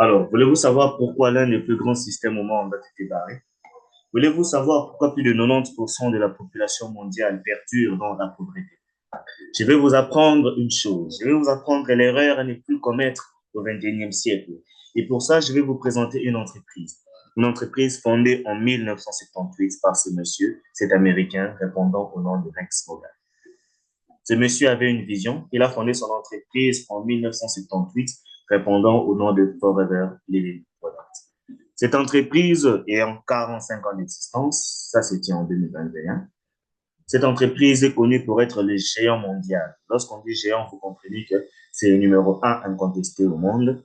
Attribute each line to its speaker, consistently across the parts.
Speaker 1: Alors, voulez-vous savoir pourquoi l'un des plus grands systèmes au monde a été barré? Voulez-vous savoir pourquoi plus de 90% de la population mondiale perdure dans la pauvreté? Je vais vous apprendre une chose. Je vais vous apprendre que l'erreur à ne plus commettre au XXIe siècle. Et pour ça, je vais vous présenter une entreprise. Une entreprise fondée en 1978 par ce monsieur, cet Américain répondant au nom de Rex Morgan. Ce monsieur avait une vision. Il a fondé son entreprise en 1978, répondant au nom de Forever Living Products. Cette entreprise ayant 45 ans d'existence, ça c'était en 2021. Cette entreprise est connue pour être le géant mondial. Lorsqu'on dit géant, vous comprenez que c'est le numéro un incontesté au monde.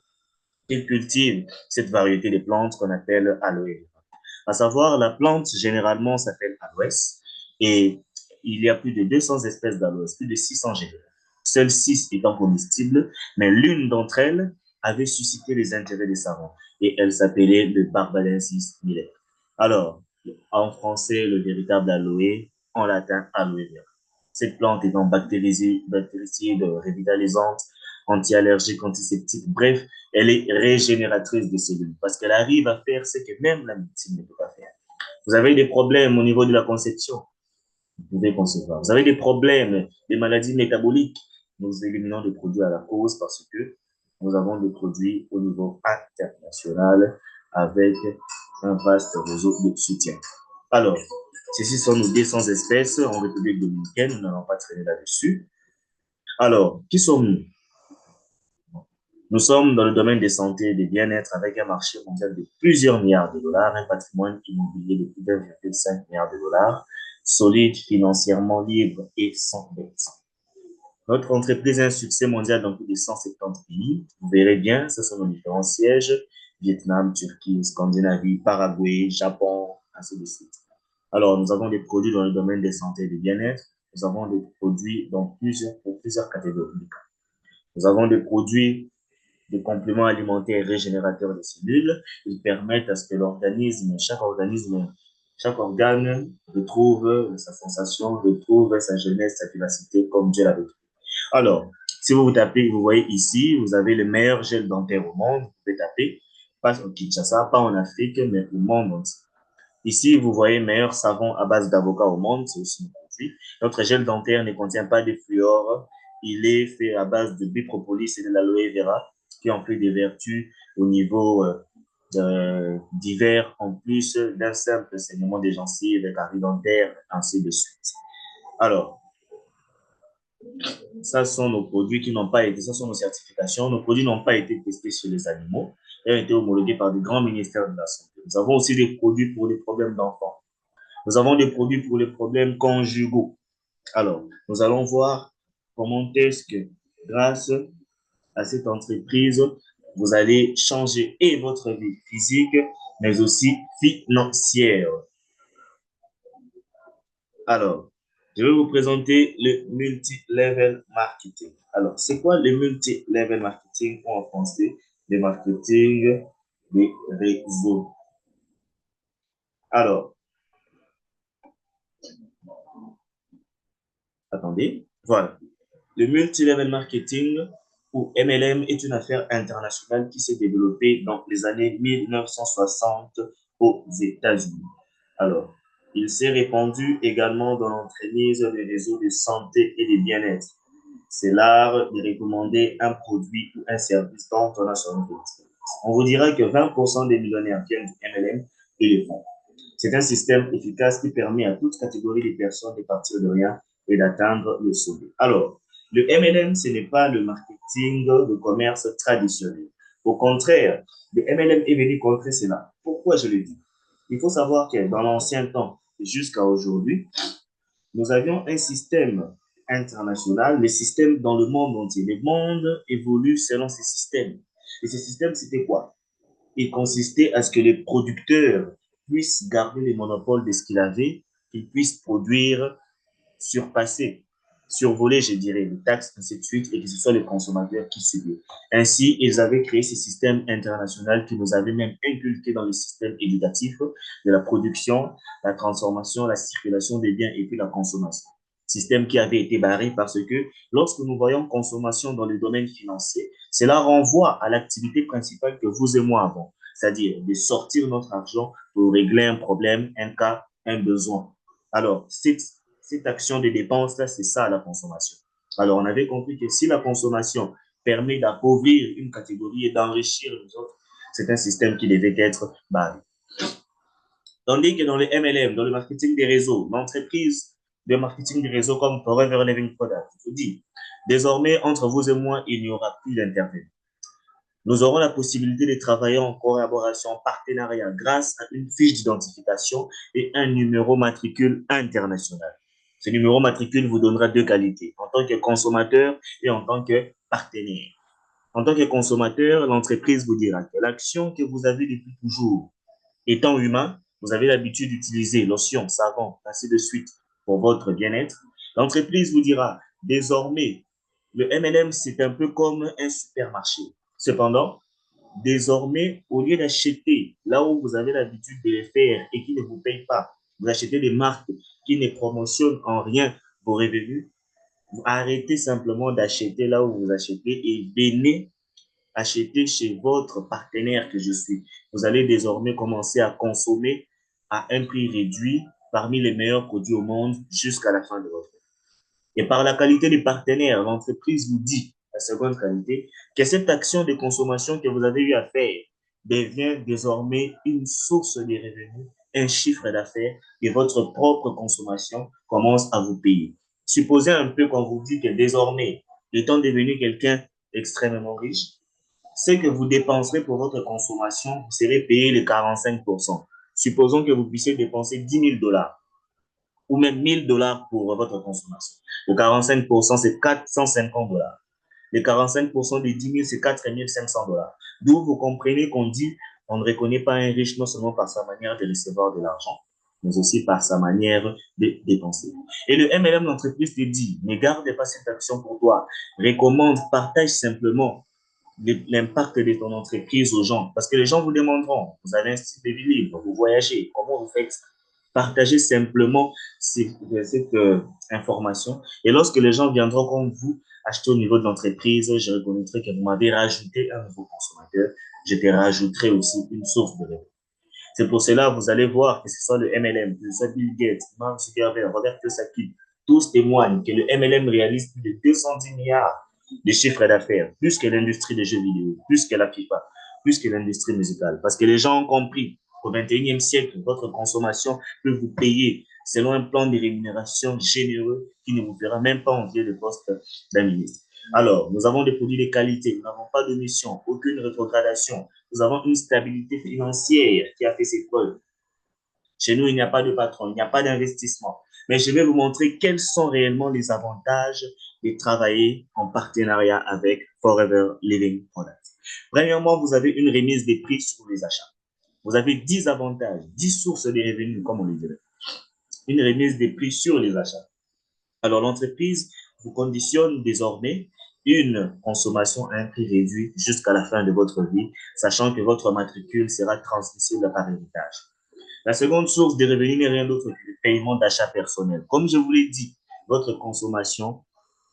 Speaker 1: Il cultive cette variété de plantes qu'on appelle aloe vera. À savoir, la plante généralement s'appelle aloès et il y a plus de 200 espèces d'aloès, plus de 600 génères. Seules 6 étant comestibles, mais l'une d'entre elles avait suscité les intérêts des savants et elle s'appelait le Barbadensis miller. Alors, en français, le véritable aloe, en latin, aloe vera. Cette plante étant bactéricide, revitalisante, anti-allergique, antiseptique, bref, elle est régénératrice de cellules parce qu'elle arrive à faire ce que même la médecine ne peut pas faire. Vous avez des problèmes au niveau de la conception, vous pouvez concevoir. Vous avez des problèmes, des maladies métaboliques, nous éliminons des produits à la cause parce que nous avons des produits au niveau international avec un vaste réseau de soutien. Alors, ceci sont nos 200 espèces en République dominicaine, nous n'allons pas traîner là-dessus. Alors, qui sommes-nous? Nous sommes dans le domaine des santé et des bien-être avec un marché mondial de plusieurs milliards de dollars, un patrimoine immobilier de plus d'1,5 milliard de dollars, solide, financièrement libre et sans dette. Notre entreprise a un succès mondial dans plus de 170 pays. Vous verrez bien, ce sont nos différents sièges, Vietnam, Turquie, Scandinavie, Paraguay, Japon, ainsi de suite. Alors, nous avons des produits dans le domaine des santé et du bien-être. Nous avons des produits pour plusieurs catégories. Nous avons des produits des compléments alimentaires régénérateurs des cellules. Ils permettent à ce que chaque organe retrouve sa sensation, retrouve sa jeunesse, sa vivacité comme Dieu l'avait fait. Alors, si vous tapez, vous voyez ici, vous avez le meilleur gel dentaire au monde. Vous pouvez taper, pas au Kinshasa, pas en Afrique, mais au monde entier. Ici, vous voyez meilleur savon à base d'avocat au monde, c'est aussi un produit. Notre gel dentaire ne contient pas de fluor. Il est fait à base de bipropolis et de l'aloe vera, qui ont fait des vertus au niveau divers, en plus d'un simple saignement des gencives, caries dentaires, ainsi de suite. Alors, ça sont nos produits qui n'ont pas été, ça sont nos certifications. Nos produits n'ont pas été testés sur les animaux. Ils ont été homologués par des grands ministères de la santé. Nous avons aussi des produits pour les problèmes d'enfants. Nous avons des produits pour les problèmes conjugaux. Alors, nous allons voir comment est-ce que, grâce à cette entreprise, vous allez changer et votre vie physique, mais aussi financière. Alors, je vais vous présenter le multi-level marketing. Alors, c'est quoi le multi-level marketing ou en français, le marketing des réseaux? Alors, attendez, voilà. Le multi-level marketing ou MLM est une affaire internationale qui s'est développée dans les années 1960 aux États-Unis. Alors, il s'est répandu également dans l'entremise des réseaux de santé et de bien-être. C'est l'art de recommander un produit ou un service dont on a son expérience. On vous dira que 20% des millionnaires viennent du MLM et le font. C'est un système efficace qui permet à toute catégorie de personnes de partir de rien et d'atteindre le sommet. Alors, le MLM, ce n'est pas le marketing de commerce traditionnel. Au contraire, le MLM est venu contrer cela. Pourquoi je le dis? Il faut savoir que dans l'ancien temps jusqu'à aujourd'hui, nous avions un système international, les systèmes dans le monde entier. Le monde évolue selon ces systèmes. Et ces systèmes, c'était quoi? Il consistait à ce que les producteurs puissent garder les monopoles de ce qu'ils avaient, qu'ils puissent produire, surpasser, survoler, je dirais, les taxes, ainsi de suite, et que ce soit les consommateurs qui subissent. Ainsi, ils avaient créé ces systèmes internationaux qui nous avaient même inculqués dans le système éducatif de la production, la transformation, la circulation des biens et puis la consommation. système qui avait été barré parce que lorsque nous voyons consommation dans le domaine financier, cela renvoie à l'activité principale que vous et moi avons, c'est-à-dire de sortir notre argent pour régler un problème, un cas, un besoin. Alors, cette action de dépense-là, c'est ça la consommation. Alors, on avait compris que si la consommation permet d'appauvrir une catégorie et d'enrichir les autres, c'est un système qui devait être barré. Tandis que dans le MLM, dans le marketing des réseaux, l'entreprise de marketing des réseaux comme Forever Living Product, je vous dis, désormais, entre vous et moi, il n'y aura plus d'intervenants. Nous aurons la possibilité de travailler en collaboration, en partenariat, grâce à une fiche d'identification et un numéro matricule international. Ce numéro matricule vous donnera deux qualités, en tant que consommateur et en tant que partenaire. En tant que consommateur, l'entreprise vous dira que l'action que vous avez depuis toujours, étant humain, vous avez l'habitude d'utiliser lotion, savon, ainsi de suite pour votre bien-être. L'entreprise vous dira, désormais, le MLM, c'est un peu comme un supermarché. Cependant, désormais, au lieu d'acheter là où vous avez l'habitude de les faire et qui ne vous payent pas, vous achetez des marques qui ne promotionnent en rien vos revenus, vous arrêtez simplement d'acheter là où vous achetez et venez acheter chez votre partenaire que je suis. Vous allez désormais commencer à consommer à un prix réduit parmi les meilleurs produits au monde jusqu'à la fin de votre vie. Et par la qualité des partenaires, l'entreprise vous dit, la seconde qualité, que cette action de consommation que vous avez eu à faire devient désormais une source de revenus, un chiffre d'affaires et votre propre consommation commence à vous payer. Supposez un peu qu'on vous dit que désormais, étant devenu quelqu'un extrêmement riche, ce que vous dépenserez pour votre consommation, vous serez payé les 45%. Supposons que vous puissiez dépenser 10 000 dollars ou même 1000 dollars pour votre consommation. Le 45%, c'est 450 dollars. Les 45% des 10 000, c'est 4 500 dollars. D'où vous comprenez qu'on dit, on ne reconnaît pas un riche non seulement par sa manière de recevoir de l'argent, mais aussi par sa manière de dépenser. Et le MLM d'entreprise te dit, ne garde pas cette action pour toi. Recommande, partage simplement l'impact de ton entreprise aux gens. Parce que les gens vous demanderont, vous avez un style de vie libre, vous voyagez, comment vous faites? Partagez simplement cette information. Et lorsque les gens viendront comme vous acheter au niveau de l'entreprise, je reconnaîtrai que vous m'avez rajouté un nouveau consommateur. Je te rajouterai aussi une source de revenus. C'est pour cela, vous allez voir que ce soit le MLM, que ce soit Bill Gates, Mark Zuckerberg, Robert Kiyosaki, tous témoignent que le MLM réalise plus de 210 milliards de chiffres d'affaires, plus que l'industrie des jeux vidéo, plus que la FIFA, plus que l'industrie musicale. Parce que les gens ont compris qu'au 21e siècle, votre consommation peut vous payer selon un plan de rémunération généreux qui ne vous fera même pas envier le poste d'un ministre. Alors, nous avons des produits de qualité, nous n'avons pas de mission, aucune rétrogradation, nous avons une stabilité financière qui a fait ses preuves. Chez nous, il n'y a pas de patron, il n'y a pas d'investissement. Mais je vais vous montrer quels sont réellement les avantages de travailler en partenariat avec Forever Living Products. Premièrement, vous avez une remise des prix sur les achats. Vous avez 10 avantages, 10 sources de revenus, comme on le dirait. Une remise des prix sur les achats. Alors, l'entreprise vous conditionne désormais une consommation à un prix réduit jusqu'à la fin de votre vie, sachant que votre matricule sera transmissible par héritage. La seconde source de revenus n'est rien d'autre que le paiement d'achat personnel. Comme je vous l'ai dit, votre consommation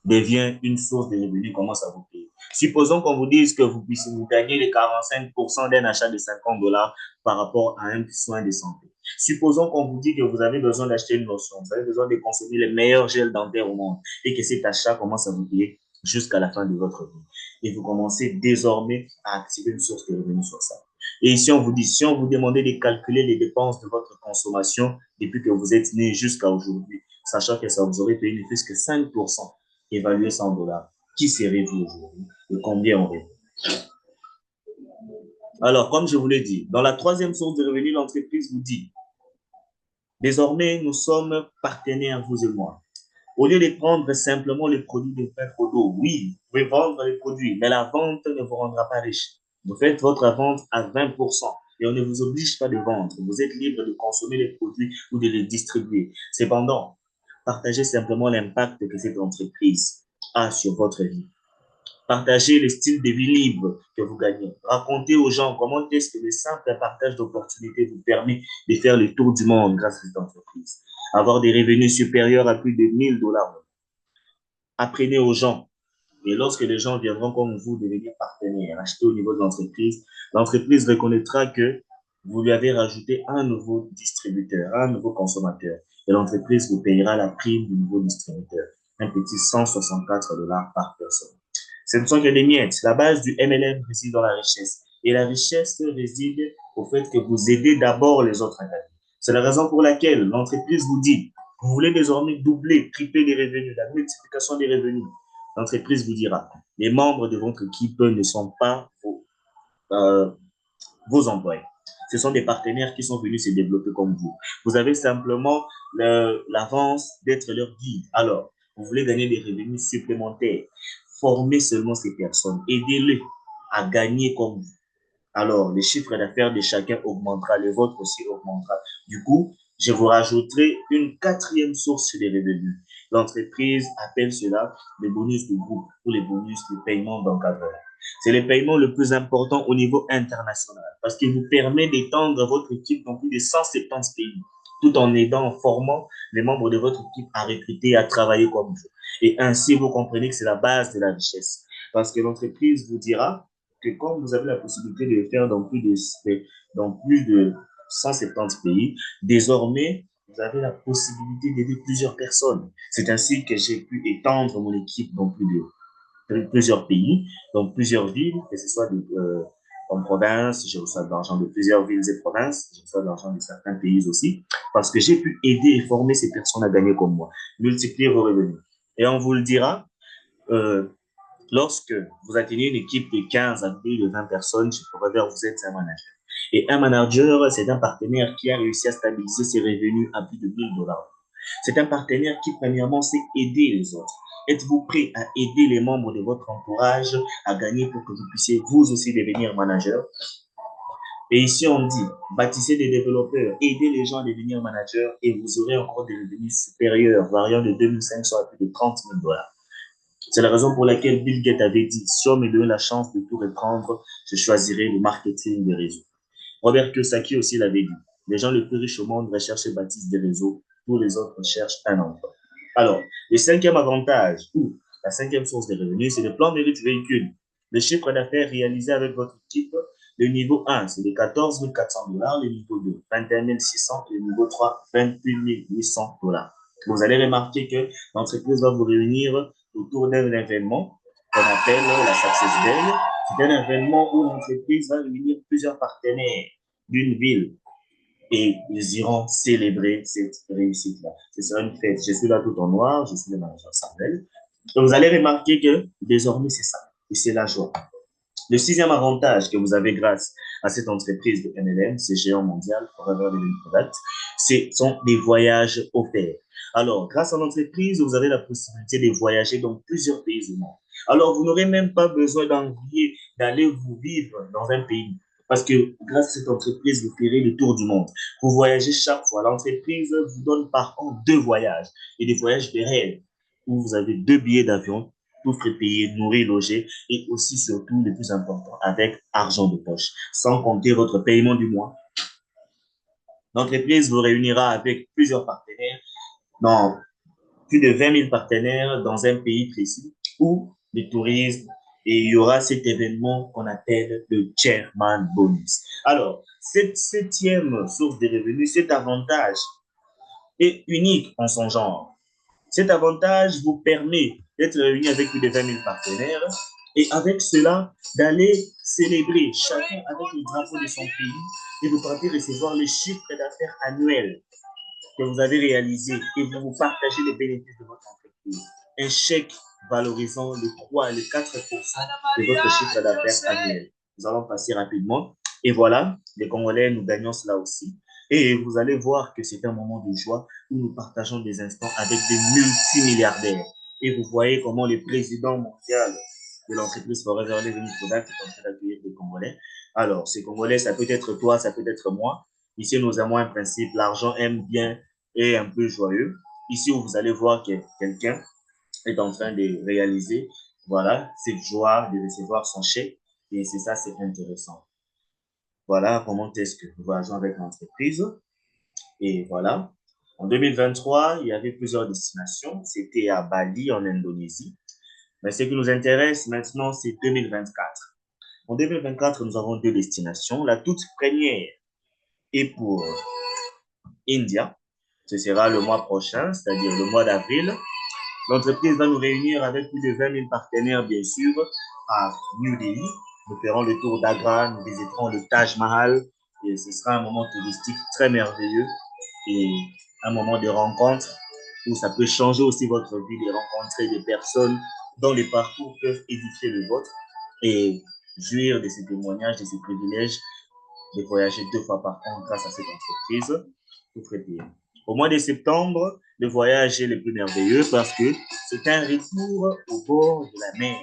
Speaker 1: devient une source de revenus, commence à vous payer. Supposons qu'on vous dise que vous puissiez vous gagner les 45% d'un achat de 50 dollars par rapport à un soin de santé. Supposons qu'on vous dit que vous avez besoin d'acheter une lotion, vous avez besoin de consommer les meilleurs gels dentaires au monde et que cet achat commence à vous payer jusqu'à la fin de votre vie. Et vous commencez désormais à activer une source de revenus sur ça. Et ici, on vous dit, si on vous demandait de calculer les dépenses de votre consommation depuis que vous êtes né jusqu'à aujourd'hui, sachant que ça vous aurait payé ne plus que 5%, évalué 100 dollars, qui serez-vous aujourd'hui et combien aurez-vous? Alors, comme je vous l'ai dit, dans la troisième source de revenus, l'entreprise vous dit, désormais, nous sommes partenaires, vous et moi. Au lieu de prendre simplement les produits de pain d'eau, oui, vous pouvez vendre les produits, mais la vente ne vous rendra pas riche. Vous faites votre vente à 20% et on ne vous oblige pas de vendre. Vous êtes libre de consommer les produits ou de les distribuer. Cependant, partagez simplement l'impact que cette entreprise a sur votre vie. Partagez le style de vie libre que vous gagnez. Racontez aux gens comment est-ce que le simple partage d'opportunités vous permet de faire le tour du monde grâce à cette entreprise. avoir des revenus supérieurs à plus de 1000 $. Apprenez aux gens. Et lorsque les gens viendront comme vous devenir partenaires, acheter au niveau de l'entreprise reconnaîtra que vous lui avez rajouté un nouveau distributeur, un nouveau consommateur. Et l'entreprise vous payera la prime du nouveau distributeur. Un petit 164 $ par personne. Ce ne sont que des miettes. La base du MLM réside dans la richesse. Et la richesse réside au fait que vous aidez d'abord les autres à gagner. C'est la raison pour laquelle l'entreprise vous dit, vous voulez désormais doubler, tripler les revenus, la multiplication des revenus. L'entreprise vous dira, les membres de votre équipe ne sont pas vos employés. Ce sont des partenaires qui sont venus se développer comme vous. Vous avez simplement l'avance d'être leur guide. Alors, vous voulez gagner des revenus supplémentaires. Formez seulement ces personnes. Aidez-les à gagner comme vous. Alors, le chiffre d'affaires de chacun augmentera, le vôtre aussi augmentera. Du coup, je vous rajouterai une quatrième source de revenus. L'entreprise appelle cela le bonus de groupe ou les bonus de paiement d'encadrement. C'est le paiement le plus important au niveau international parce qu'il vous permet d'étendre votre équipe dans plus de 170 pays, tout en aidant, en formant les membres de votre équipe à recruter et à travailler comme vous. Et ainsi, vous comprenez que c'est la base de la richesse. Parce que l'entreprise vous dira que comme vous avez la possibilité de le faire dans plus de 170 pays, désormais, vous avez la possibilité d'aider plusieurs personnes. C'est ainsi que j'ai pu étendre mon équipe dans plusieurs pays, dans plusieurs villes, que ce soit en province, je reçois de l'argent de plusieurs villes et provinces, je reçois de l'argent de certains pays aussi, parce que j'ai pu aider et former ces personnes à gagner comme moi, multiplier vos revenus. Et on vous le dira, euh, lorsque vous atteignez une équipe de 15 à plus de 20 personnes, je pourrais dire vous êtes un manager. Et un manager, c'est un partenaire qui a réussi à stabiliser ses revenus à plus de 1000 $. C'est un partenaire qui, premièrement, sait aider les autres. Êtes-vous prêt à aider les membres de votre entourage à gagner pour que vous puissiez vous aussi devenir manager? Et ici, on dit, bâtissez des développeurs, aidez les gens à devenir managers et vous aurez encore des revenus supérieurs, variant de 2500 à plus de 30 000 $. C'est la raison pour laquelle Bill Gates avait dit, si on me donne la chance de tout reprendre, je choisirai le marketing des réseaux. Robert Kiyosaki aussi l'avait dit, les gens les plus riches au monde recherchent et bâtissent des réseaux, tous les autres cherchent un emploi. Alors, le cinquième avantage ou la cinquième source de revenus, c'est le plan mérite véhicule. Le chiffre d'affaires réalisé avec votre équipe, le niveau 1, c'est les 14 400 $, le niveau 2, 21 600 et le niveau 3, 28 800 $. Vous allez remarquer que l'entreprise va vous réunir autour d'un événement qu'on appelle la Success Day. C'est un événement où l'entreprise va réunir plusieurs partenaires d'une ville et ils iront célébrer cette réussite-là. Ce sera une fête. Je suis là tout en noir, je suis le manager Samuel. Et vous allez remarquer que désormais, c'est ça. Et c'est la joie. Le sixième avantage que vous avez grâce à cette entreprise de MLM, c'est géant mondial, Forever Living Product, ce sont des voyages offerts. Alors, grâce à l'entreprise, vous avez la possibilité de voyager dans plusieurs pays du monde. Alors, vous n'aurez même pas besoin d'envier, d'aller vous vivre dans un pays. Parce que grâce à cette entreprise, vous ferez le tour du monde. Vous voyagez chaque fois. L'entreprise vous donne par contre 2 voyages et des voyages de rêve où vous avez 2 billets d'avion, tout frais payé, nourri, logé et aussi surtout le plus important avec argent de poche, sans compter votre paiement du mois. L'entreprise vous réunira avec plusieurs partenaires, dans plus de 20 000 partenaires dans un pays précis où le tourisme et il y aura cet événement qu'on appelle le Chairman Bonus. Alors, cette septième source de revenus, cet avantage est unique en son genre. Cet avantage vous permet d'être réuni avec plus de 20 000 partenaires et avec cela, d'aller célébrer chacun avec le drapeau de son pays et vous partez recevoir le chiffre d'affaires annuel que vous avez réalisé et vous partagez les bénéfices de votre entreprise. Un chèque valorisant le 3 et le 4% de votre chiffre d'affaires annuel. Nous allons passer rapidement. Et voilà, les Congolais, nous gagnons cela aussi. Et vous allez voir que c'est un moment de joie où nous partageons des instants avec des multimilliardaires. Et vous voyez comment le président mondial de l'entreprise Forever Living Product est en train d'accueillir les Congolais. Alors, ces Congolais, ça peut être toi, ça peut être moi. Ici, nous avons un principe, l'argent aime bien et un peu joyeux. Ici, où vous allez voir que quelqu'un est en train de réaliser, voilà, cette joie de recevoir son chèque. Et c'est ça, c'est intéressant. Voilà comment est-ce que nous voyageons avec l'entreprise. Et voilà. En 2023, il y avait plusieurs destinations. C'était à Bali, en Indonésie. Mais ce qui nous intéresse maintenant, c'est 2024. En 2024, nous avons deux destinations. La toute première est pour India. Ce sera le mois prochain, c'est-à-dire le mois d'avril. L'entreprise va nous réunir avec plus de 20 000 partenaires, bien sûr, à New Delhi. Nous ferons le tour d'Agra, nous visiterons le Taj Mahal et ce sera un moment touristique très merveilleux et un moment de rencontre où ça peut changer aussi votre vie, de rencontrer des personnes dont les parcours peuvent édifier le vôtre et jouir de ces témoignages, de ces privilèges de voyager 2 fois par an grâce à cette entreprise tout frais payé. Au mois de septembre, le voyage est le plus merveilleux parce que c'est un retour au bord de la mer,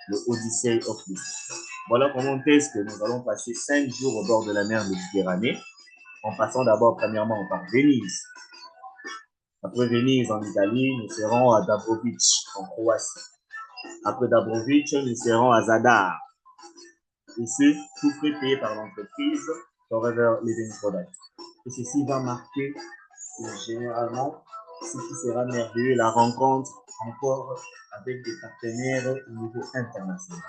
Speaker 1: le Odyssey of the Sea. Voilà comment est-ce que nous allons passer 5 jours au bord de la mer Méditerranée, en passant d'abord premièrement par Venise. Après Venise en Italie, nous serons à Dubrovnik en Croatie. Après Dubrovnik, nous serons à Zadar. Et ce, tout frais payé par l'entreprise Forever Living Product. Et ceci va marquer généralement ce qui sera merveilleux, la rencontre encore avec des partenaires au niveau international.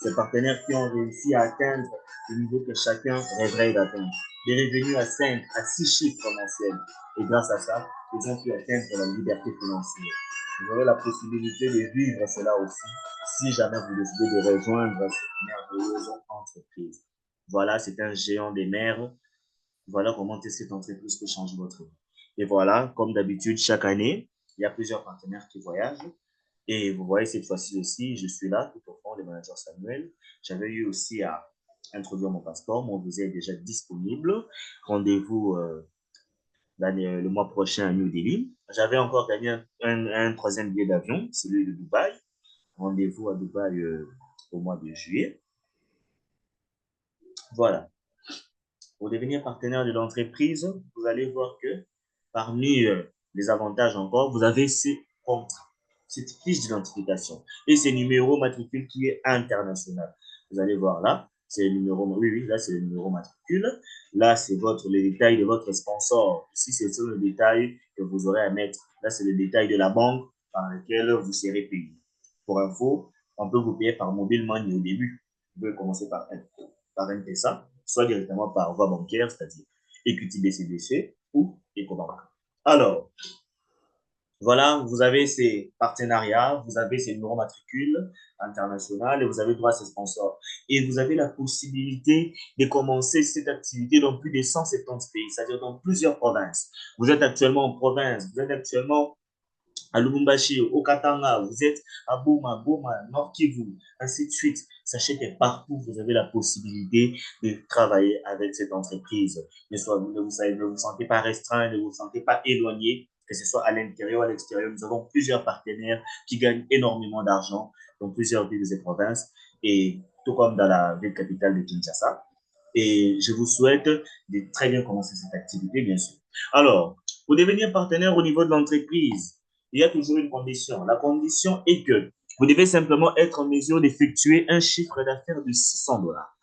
Speaker 1: Ces partenaires qui ont réussi à atteindre le niveau que chacun rêverait d'atteindre. Des revenus à 5, à 6 chiffres mensuels. Et grâce à ça, ils ont pu atteindre la liberté financière. Vous aurez la possibilité de vivre cela aussi si jamais vous décidez de rejoindre cette merveilleuse entreprise. Voilà, c'est un géant des mers. Voilà comment cette entreprise peut changer votre vie. Et voilà, comme d'habitude, chaque année, il y a plusieurs partenaires qui voyagent. Et vous voyez, cette fois-ci aussi, je suis là, tout au fond, le manager Samuel. J'avais eu aussi à introduire mon passeport. Mon visa est déjà disponible. Rendez-vous le mois prochain à New Delhi. J'avais encore gagné un troisième billet d'avion, celui de Dubaï. Rendez-vous à Dubaï au mois de juillet. Voilà. Pour devenir partenaire de l'entreprise, vous allez voir que parmi les avantages encore, vous avez ces contrats, cette fiche d'identification et ce numéro matricule qui est international. Vous allez voir là, c'est le numéro, oui, là c'est le numéro matricule. Là, c'est le détail de votre sponsor. Ici, c'est le détail que vous aurez à mettre. Là, c'est le détail de la banque par laquelle vous serez payé. Pour info, on peut vous payer par mobile money au début. Vous pouvez commencer par M-Pesa, soit directement par voie bancaire, c'est-à-dire Equity BCBC ou EcoBank. Alors, voilà, vous avez ces partenariats, vous avez ces numéros matricules internationaux et vous avez droit à ces sponsors. Et vous avez la possibilité de commencer cette activité dans plus de 170 pays, c'est-à-dire dans plusieurs provinces. Vous êtes actuellement en province, vous êtes actuellement à Lubumbashi, au Katanga, vous êtes à Boma, Goma, Nord Kivu, ainsi de suite. Sachez que partout, vous avez la possibilité de travailler avec cette entreprise. Ne vous sentez pas restreint, ne vous sentez pas éloigné, que ce soit à l'intérieur ou à l'extérieur. Nous avons plusieurs partenaires qui gagnent énormément d'argent dans plusieurs villes et provinces, et tout comme dans la ville capitale de Kinshasa. Et je vous souhaite de très bien commencer cette activité, bien sûr. Alors, pour devenir partenaire au niveau de l'entreprise, il y a toujours une condition. La condition est que vous devez simplement être en mesure d'effectuer un chiffre d'affaires de 600 dollars.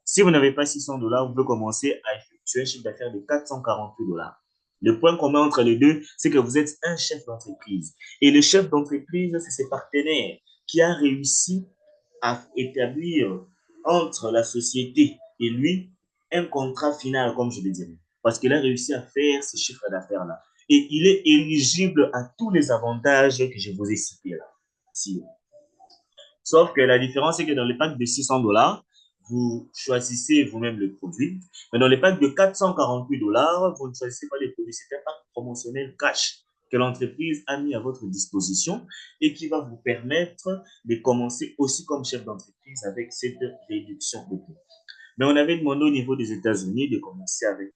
Speaker 1: Si vous n'avez pas 600 dollars, vous pouvez commencer à effectuer un chiffre d'affaires de 448 dollars. Le point commun entre les deux, c'est que vous êtes un chef d'entreprise. Et le chef d'entreprise, c'est ses partenaires qui a réussi à établir entre la société et lui un contrat final, comme je le dirais. Parce qu'il a réussi à faire ce chiffre d'affaires-là. Et il est éligible à tous les avantages que je vous ai cités là. Sauf que la différence, c'est que dans les packs de 600 dollars, vous choisissez vous-même le produit. Mais dans les packs de 448 dollars, vous ne choisissez pas les produits. C'est un pack promotionnel cash que l'entreprise a mis à votre disposition et qui va vous permettre de commencer aussi comme chef d'entreprise avec cette réduction de coûts. Mais on avait demandé au niveau des États-Unis de commencer avec